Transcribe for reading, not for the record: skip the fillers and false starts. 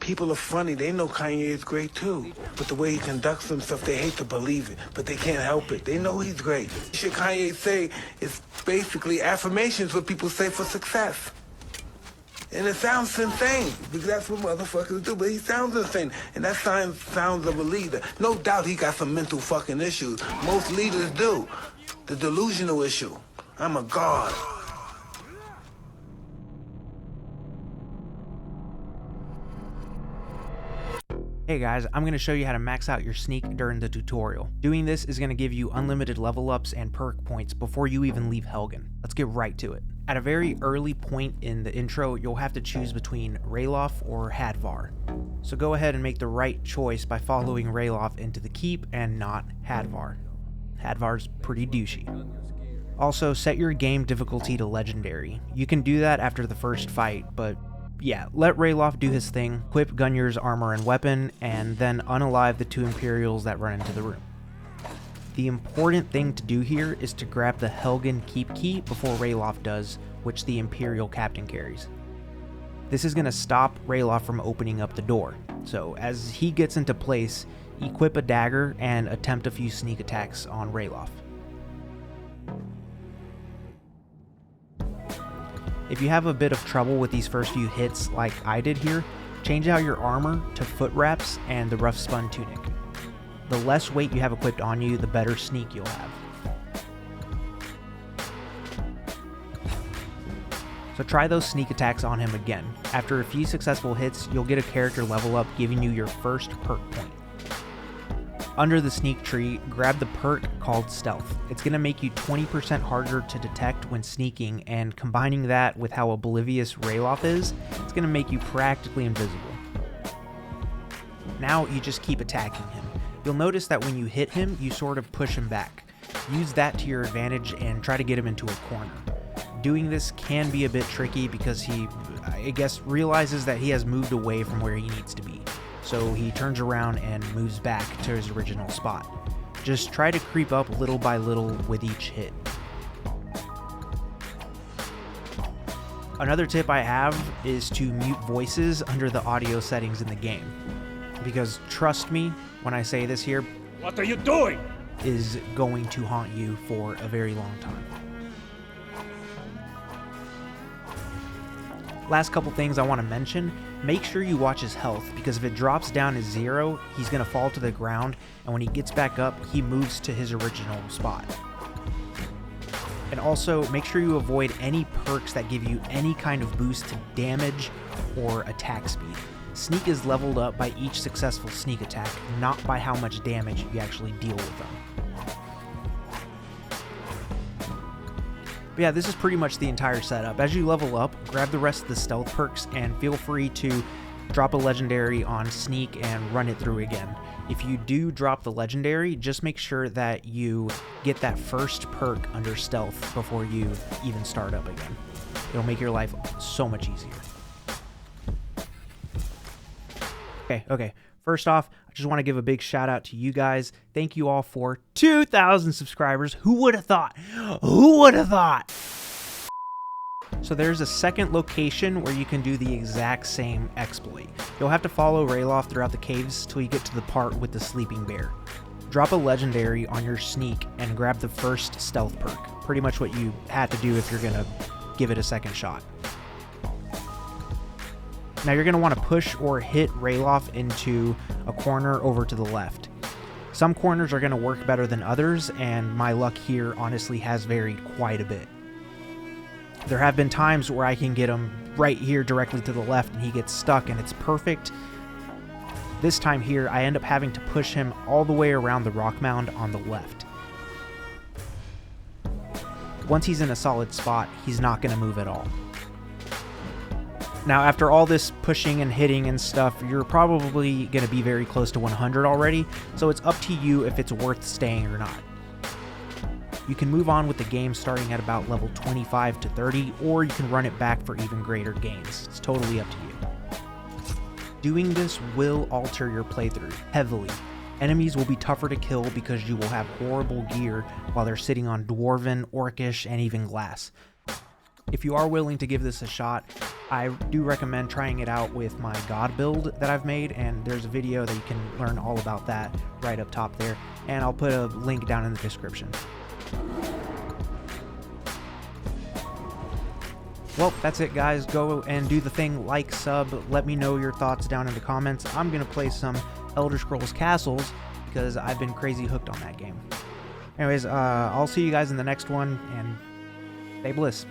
People are funny. They know Kanye is great too. But the way he conducts himself, they hate to believe it, but they can't help it. They know he's great. Shit Kanye say is basically affirmations what people say for success. And it sounds insane, because that's what motherfuckers do, but he sounds insane. And that sounds of a leader. No doubt he got some mental fucking issues. Most leaders do. The delusional issue. I'm a god. Hey guys, I'm going to show you how to max out your sneak during the tutorial. Doing this is going to give you unlimited level ups and perk points before you even leave Helgen. Let's get right to it. At a very early point in the intro, you'll have to choose between Ralof or Hadvar. So go ahead and make the right choice by following Ralof into the keep and not Hadvar. Hadvar's pretty douchey. Also, set your game difficulty to legendary. You can do that after the first fight, but yeah, let Ralof do his thing, equip Gunyur's armor and weapon, and then unalive the two Imperials that run into the room. The important thing to do here is to grab the Helgen keep key before Ralof does, which the Imperial captain carries. This is going to stop Ralof from opening up the door, so as he gets into place, equip a dagger and attempt a few sneak attacks on Ralof. If you have a bit of trouble with these first few hits like I did here, change out your armor to foot wraps and the rough spun tunic. The less weight you have equipped on you, the better sneak you'll have. So try those sneak attacks on him again. After a few successful hits, you'll get a character level up giving you your first perk point. Under the sneak tree, grab the perk called Stealth. It's going to make you 20% harder to detect when sneaking, and combining that with how oblivious Ralof is, it's going to make you practically invisible. Now you just keep attacking him. You'll notice that when you hit him, you sort of push him back. Use that to your advantage and try to get him into a corner. Doing this can be a bit tricky because he, I guess, realizes that he has moved away from where he needs to be. So he turns around and moves back to his original spot. Just try to creep up little by little with each hit. Another tip I have is to mute voices under the audio settings in the game. Because trust me when I say this here, what are you doing? Is going to haunt you for a very long time. Last couple things I want to mention, make sure you watch his health, because if it drops down to 0, he's going to fall to the ground, and when he gets back up, he moves to his original spot. And also, make sure you avoid any perks that give you any kind of boost to damage or attack speed. Sneak is leveled up by each successful sneak attack, not by how much damage you actually deal with them. But yeah, this is pretty much the entire setup. As you level up, grab the rest of the stealth perks and feel free to drop a legendary on sneak and run it through again. If you do drop the legendary, just make sure that you get that first perk under stealth before you even start up again. It'll make your life so much easier. Okay. First off, I just want to give a big shout out to you guys. Thank you all for 2,000 subscribers. Who would have thought? Who would have thought? So there's a second location where you can do the exact same exploit. You'll have to follow Ralof throughout the caves till you get to the part with the sleeping bear. Drop a legendary on your sneak and grab the first stealth perk. Pretty much what you had to do if you're going to give it a second shot. Now you're going to want to push or hit Ralof into a corner over to the left. Some corners are going to work better than others, and my luck here honestly has varied quite a bit. There have been times where I can get him right here directly to the left and he gets stuck and it's perfect. This time here, I end up having to push him all the way around the rock mound on the left. Once he's in a solid spot, he's not going to move at all. Now, after all this pushing and hitting and stuff, you're probably going to be very close to 100 already, so it's up to you if it's worth staying or not. You can move on with the game starting at about level 25 to 30, or you can run it back for even greater gains. It's totally up to you. Doing this will alter your playthrough heavily. Enemies will be tougher to kill because you will have horrible gear while they're sitting on Dwarven, Orcish, and even Glass. If you are willing to give this a shot, I do recommend trying it out with my god build that I've made, and there's a video that you can learn all about that right up top there, and I'll put a link down in the description. Well, that's it, guys. Go and do the thing, like, sub, let me know your thoughts down in the comments. I'm going to play some Elder Scrolls Castles because I've been crazy hooked on that game. Anyways, I'll see you guys in the next one, and stay bliss.